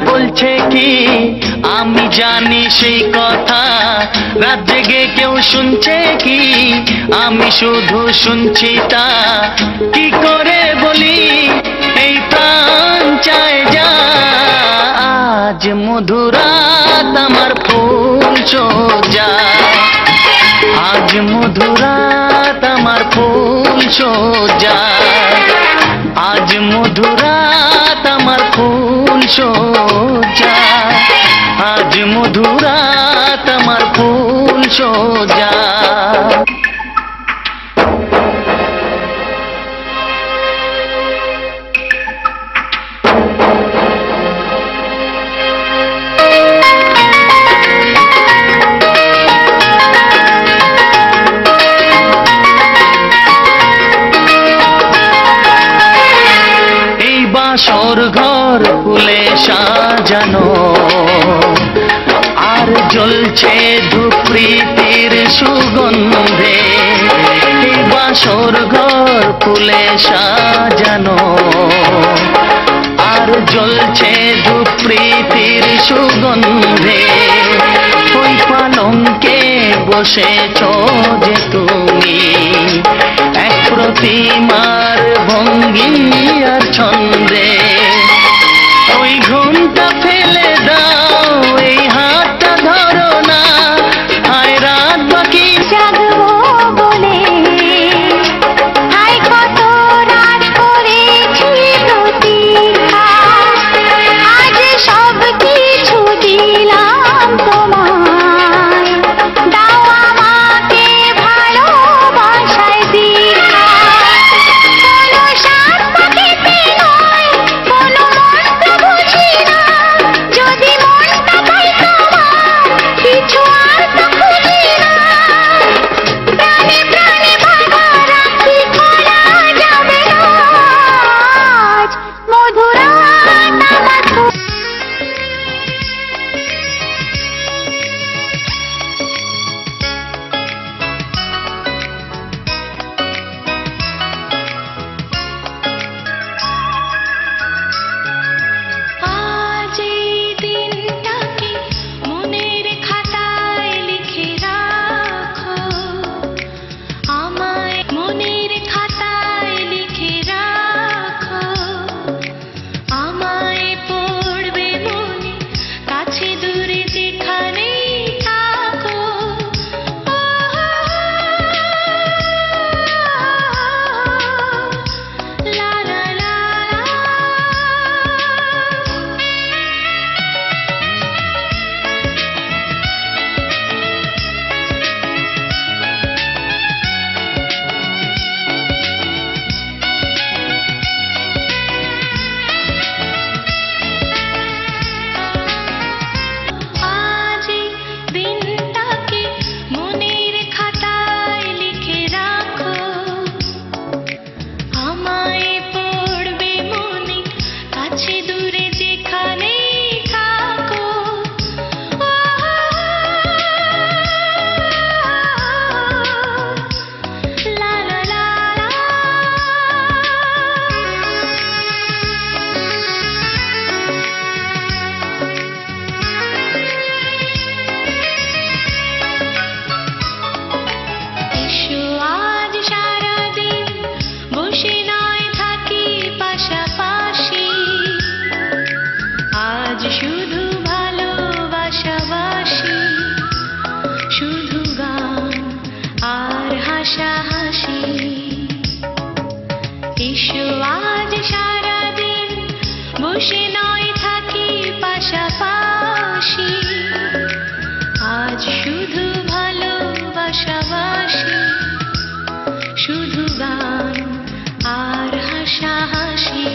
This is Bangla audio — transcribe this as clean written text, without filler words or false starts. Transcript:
বলছে কি আমি জানি সেই কথা, রাত জেগে কেউ শুনছে কি আমি শুধু শুনছি তা। কি করে বলি এই প্রাণ চায় যা, আজ মধুরাত আমার ফুল সোজা, আজ মধুরাত আমার ফুল সোজা, আজ মধুরাত আমার ফুল সোজা, আজ মধুরাত আমার ফুল সোজা। বাসর ঘর ফুলে সাজানো, আর জ্বলছে ধূপ প্রীতির সুগন্ধে। এই বাসর ঘর ফুলে সাজানো, আর জ্বলছে ধূপ প্রীতির সুগন্ধে। ওই পালঙ্কে বসেছ যে তুমি, এক প্রতিমার ভঙ্গি আর ছন্দে। ওই ঘুমটা ফেলে দাও, এই হাতটা ধরো না, হায় রাত বাকি জাগবো বলে, হায় কত রাত করেছি প্রতীক্ষা, আজ সব কিছু দিলাম তোমায়, দাও আমাকে ভালোবাসায় দীক্ষা। কোনো সাত পাখিতে নয়, কোনো মন্ত্র বুঝি না, যদি মনটা পাই তোমার, কিছু আর তো খুঁজি না। প্রাণে প্রাণে বাঁধা রাখি, খোলা যাবে না আজ মধুরাত আমার ফুল। আজ এই দিনটাকে মনের খাতায় লিখে রাখো, আমায় মনের খাতায় লিখে রাখো, আমায় পড়বে মনে, কাছে দূরে যেখানেই থাকো। লা লা লা আজ এই দিনটাকে মনের খাতায় লিখে রাখো, আমায় পড়বে মনে, কাছে দূরে যেখানেই থাকো। লা লা লা লা। এসো আজ সারাদিন বসে নয় থাকি পাশাপাশি, আজ শুধু ভালোবাসাবাসি, শুধু গান আর হাসাহাসি। এসো আজ সারাদিন বসে নয় থাকি পাশাপাশি, আজ শুধু ভালোবাসাবাসি, শুধু গান আর হাসাহাসি।